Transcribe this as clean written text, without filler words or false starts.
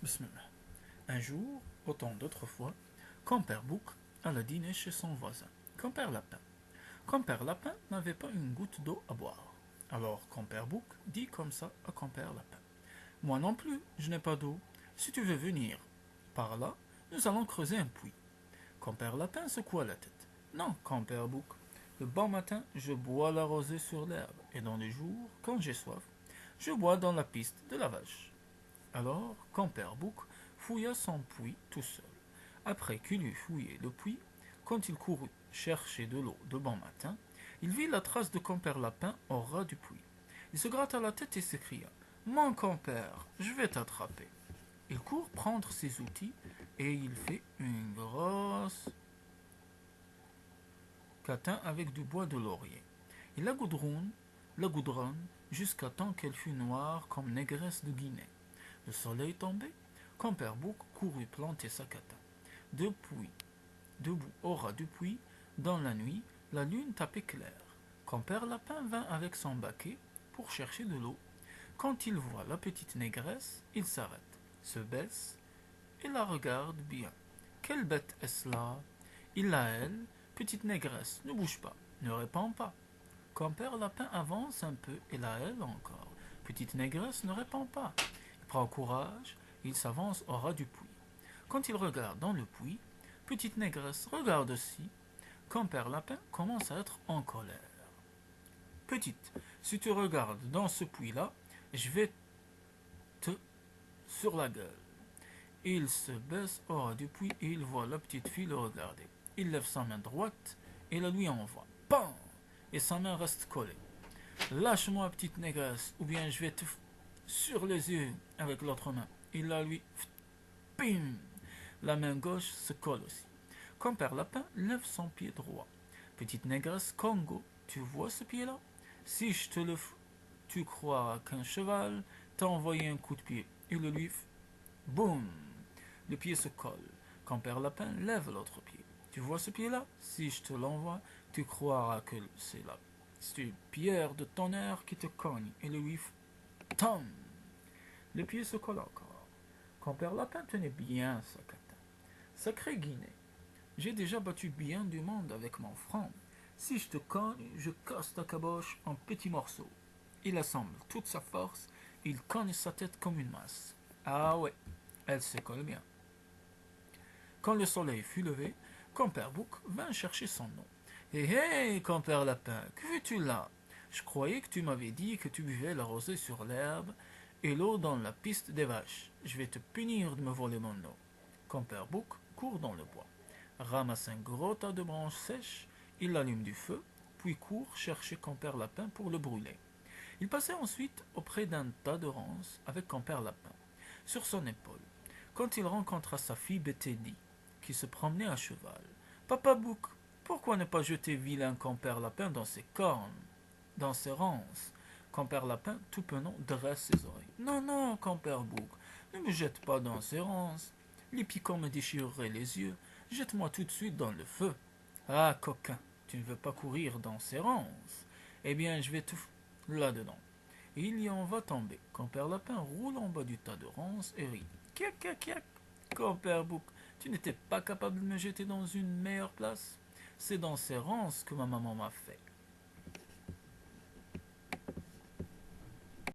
Bismillah. Un jour, autant d'autres fois, Compère Bouc alla dîner chez son voisin, Compère Lapin. Compère Lapin n'avait pas une goutte d'eau à boire. Alors Compère Bouc dit comme ça à Compère Lapin. Moi non plus, je n'ai pas d'eau. Si tu veux venir par là, nous allons creuser un puits. Compère Lapin secoua la tête. Non, Compère Bouc. Le bon matin, je bois la rosée sur l'herbe, et dans les jours, quand j'ai soif, je bois dans la piste de la vache. Alors, Compère Bouc fouilla son puits tout seul. Après qu'il eut fouillé le puits, quand il courut chercher de l'eau de bon matin, il vit la trace de Compère Lapin au ras du puits. Il se gratta la tête et s'écria: Mon compère, je vais t'attraper. Il court prendre ses outils et il fait une grosse catin avec du bois de laurier. Il la goudronne jusqu'à temps qu'elle fût noire comme négresse de Guinée. Le soleil tombait, Compère Bouc courut planter sa catin. Debout au ras du puits, dans la nuit, la lune tapait clair. Compère Lapin vint avec son baquet pour chercher de l'eau. Quand il voit la petite négresse, il s'arrête, se baisse et la regarde bien. Quelle bête est-ce là? Il la hèle. Petite négresse, ne bouge pas, ne réponds pas. Compère Lapin avance un peu et la hèle encore. Petite négresse ne répond pas. Il prend courage, il s'avance au ras du puits. Quand il regarde dans le puits, petite négresse regarde aussi. Compère Lapin commence à être en colère. Petite, si tu regardes dans ce puits-là, je vais te sur la gueule. Il se baisse au ras du puits et il voit la petite fille le regarder. Il lève sa main droite et la lui envoie. Pan! Et sa main reste collée. Lâche-moi, petite négresse, ou bien je vais te sur les yeux avec l'autre main. Il la lui. Pim! La main gauche se colle aussi. Compère Lapin lève son pied droit. Petite négresse Congo, tu vois ce pied-là? Si je te le tu crois qu'un cheval t'a envoyé un coup de pied. Il le lui. Boum! Le pied se colle. Compère Lapin lève l'autre pied. Tu vois ce pied-là? Si je te l'envoie, tu croiras que c'est la pierre de tonnerre qui te cogne. Et le lui. Tom! Le pied se colle encore. Compère Lapin tenait bien sa catin. Sacré Guinée, j'ai déjà battu bien du monde avec mon front. Si je te cogne, je casse ta caboche en petits morceaux. Il assemble toute sa force, il cogne sa tête comme une masse. Ah ouais, elle se colle bien. Quand le soleil fut levé, Compère Bouc vint chercher son eau. Hé hé, Compère Lapin, que fais-tu là? Je croyais que tu m'avais dit que tu buvais la rosée sur l'herbe et l'eau dans la piste des vaches. Je vais te punir de me voler mon eau. Compère Bouc court dans le bois, ramasse un gros tas de branches sèches, il allume du feu, puis court chercher Compère Lapin pour le brûler. Il passait ensuite auprès d'un tas de ronces avec Compère Lapin sur son épaule, quand il rencontra sa fille Bétédie, qui se promenait à cheval. Papa Bouc, pourquoi ne pas jeter vilain Compère Lapin dans ses cornes, dans ses ronces? Compère Lapin, tout penant, dresse ses oreilles. Non, non, Compère Bouc, ne me jette pas dans ses ronces. Les piquants me déchireraient les yeux. Jette-moi tout de suite dans le feu. Ah, coquin, tu ne veux pas courir dans ces ronces? Eh bien, je vais te là-dedans. Et il y en va tomber. Compère Lapin roule en bas du tas de ronces et rit. Kiak, kiak, kiak. Compère Bouc, tu n'étais pas capable de me jeter dans une meilleure place? C'est dans ces ronces que ma maman m'a fait.